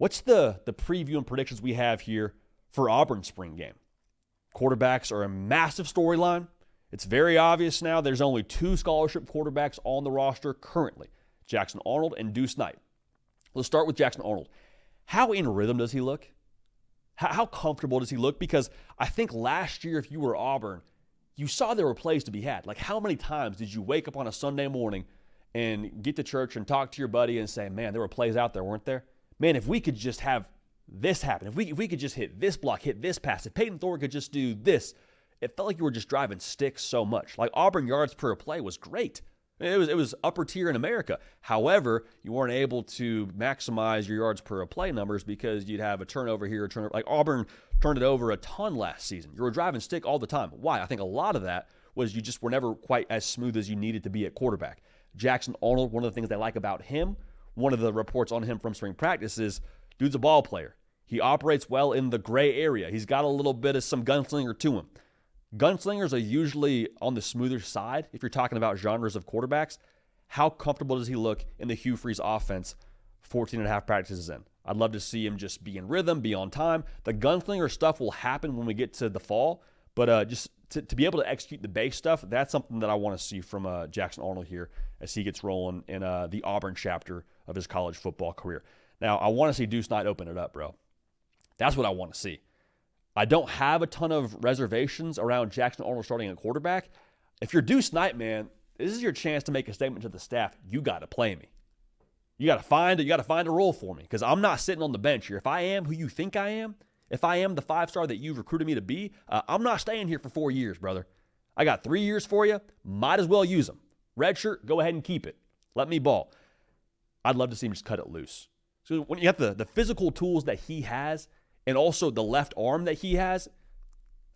What's the preview and predictions we have here for Auburn Spring Game? Quarterbacks are a massive storyline. It's very obvious now there's only 2 scholarship quarterbacks on the roster currently, Jackson Arnold and Duce Knight. Let's start with Jackson Arnold. How in rhythm does he look? How comfortable does he look? Because I think last year, if you were Auburn, you saw there were plays to be had. Like, how many times did you wake up on a Sunday morning and get to church and talk to your buddy and say, man, there were plays out there, weren't there? Man, if we could just have this happen, if we could just hit this block, hit this pass, if Peyton Thorne could just do this, it felt like you were just driving sticks so much. Like, Auburn yards per play was great. It was upper tier in America. However, you weren't able to maximize your yards per play numbers because you'd have a turnover here, a turnover. Like, Auburn turned it over a ton last season. You were driving stick all the time. Why? I think a lot of that was you just were never quite as smooth as you needed to be at quarterback. Jackson Arnold, one of the things they like about him, one of the reports on him from spring practice is, dude's a ball player. He operates well in the gray area. He's got a little bit of some gunslinger to him. Gunslingers are usually on the smoother side if you're talking about genres of quarterbacks. How comfortable does he look in the Hugh Freeze offense 14 and a half practices in? I'd love to see him just be in rhythm, be on time. The gunslinger stuff will happen when we get to the fall, but just to be able to execute the base stuff, that's something that I want to see from Jackson Arnold here as he gets rolling in the Auburn chapter of his college football career. Now, I want to see Duce Knight open it up, bro. That's what I want to see. I don't have a ton of reservations around Jackson Arnold starting at quarterback. If you're Duce Knight, man, this is your chance to make a statement to the staff. You got to play me. You got to find a role for me because I'm not sitting on the bench here. If I am who you think I am, if I am the 5-star that you've recruited me to be, I'm not staying here for 4 years, brother. I got 3 years for you. Might as well use them. Red shirt, go ahead and keep it. Let me ball. I'd love to see him just cut it loose. So when you have the physical tools that he has, and also the left arm that he has,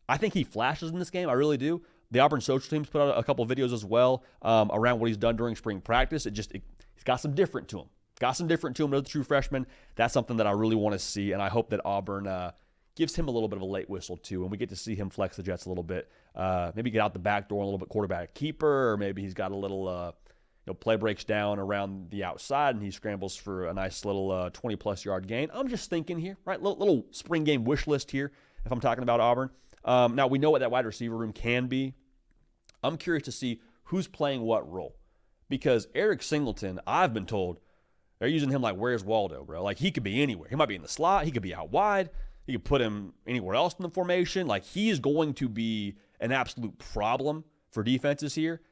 I think he flashes in this game. I really do. The Auburn social teams put out a couple of videos as well around what he's done during spring practice. He's got some different to him. Another true freshman. That's something that I really want to see, and I hope that Auburn gives him a little bit of a late whistle too, and we get to see him flex the Jets a little bit. Maybe get out the back door a little bit, quarterback keeper, or maybe he's got a little play breaks down around the outside, and he scrambles for a nice little 20-plus yard gain. I'm just thinking here, right? Little spring game wish list here if I'm talking about Auburn. Now, we know what that wide receiver room can be. I'm curious to see who's playing what role because Eric Singleton, I've been told, they're using him like Where's Waldo, bro? Like, he could be anywhere. He might be in the slot. He could be out wide. You could put him anywhere else in the formation. Like, he is going to be an absolute problem for defenses here.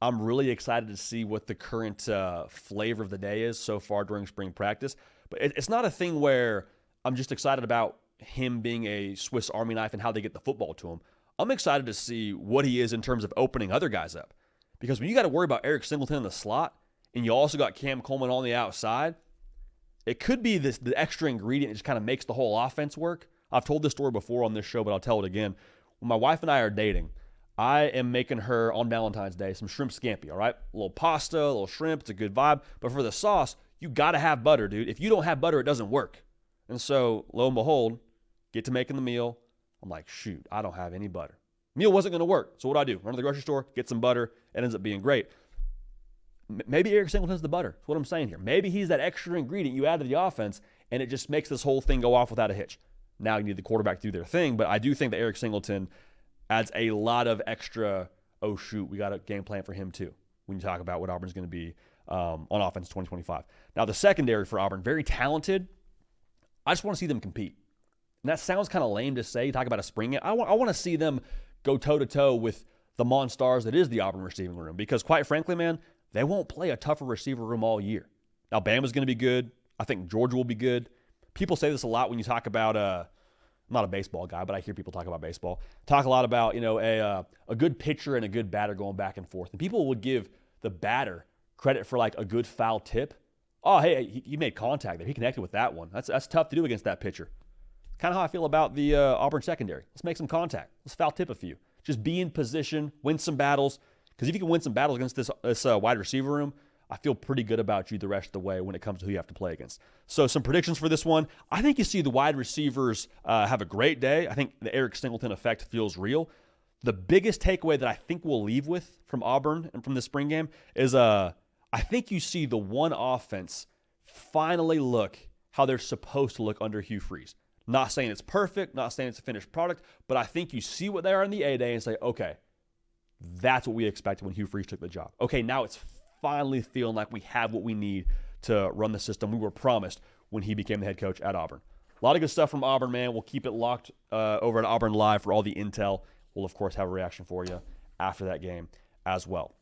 I'm really excited to see what the current flavor of the day is so far during spring practice. But it's not a thing where I'm just excited about him being a Swiss Army knife and how they get the football to him. I'm excited to see what he is in terms of opening other guys up. Because when you got to worry about Eric Singleton in the slot and you also got Cam Coleman on the outside, it could be the extra ingredient that just kind of makes the whole offense work. I've told this story before on this show, but I'll tell it again. When my wife and I are dating, I am making her on Valentine's Day some shrimp scampi, all right? A little pasta, a little shrimp, it's a good vibe. But for the sauce, you got to have butter, dude. If you don't have butter, it doesn't work. And so, lo and behold, get to making the meal. I'm like, shoot, I don't have any butter. Meal wasn't going to work. So what do? Run to the grocery store, get some butter. It ends up being great. Maybe Eric Singleton's the butter. That's what I'm saying here. Maybe he's that extra ingredient you add to the offense, and it just makes this whole thing go off without a hitch. Now you need the quarterback to do their thing, but I do think that Eric Singleton adds a lot of extra, oh, shoot, we got a game plan for him too when you talk about what Auburn's going to be on offense 2025. Now, the secondary for Auburn, very talented. I just want to see them compete. And that sounds kind of lame to say. You talk about a spring game. I want to see them go toe-to-toe with the monstars that is the Auburn receiving room because, quite frankly, man, they won't play a tougher receiver room all year. Now, Bama's going to be good. I think Georgia will be good. People say this a lot when you talk about I'm not a baseball guy, but I hear people talk about baseball. Talk a lot about, a good pitcher and a good batter going back and forth. And people would give the batter credit for like a good foul tip. Oh, hey, he made contact there. He connected with that one. That's tough to do against that pitcher. Kind of how I feel about the Auburn secondary. Let's make some contact. Let's foul tip a few. Just be in position, win some battles. Because if you can win some battles against this wide receiver room, I feel pretty good about you the rest of the way when it comes to who you have to play against. So some predictions for this one. I think you see the wide receivers have a great day. I think the Eric Singleton effect feels real. The biggest takeaway that I think we'll leave with from Auburn and from the spring game is I think you see the one offense finally look how they're supposed to look under Hugh Freeze. Not saying it's perfect, not saying it's a finished product, but I think you see what they are in the A-Day and say, okay, that's what we expected when Hugh Freeze took the job. Okay, now it's finally feeling like we have what we need to run the system we were promised when he became the head coach at Auburn. A lot of good stuff from Auburn, man. We'll keep it locked over at Auburn Live for all the intel. We'll, of course, have a reaction for you after that game as well.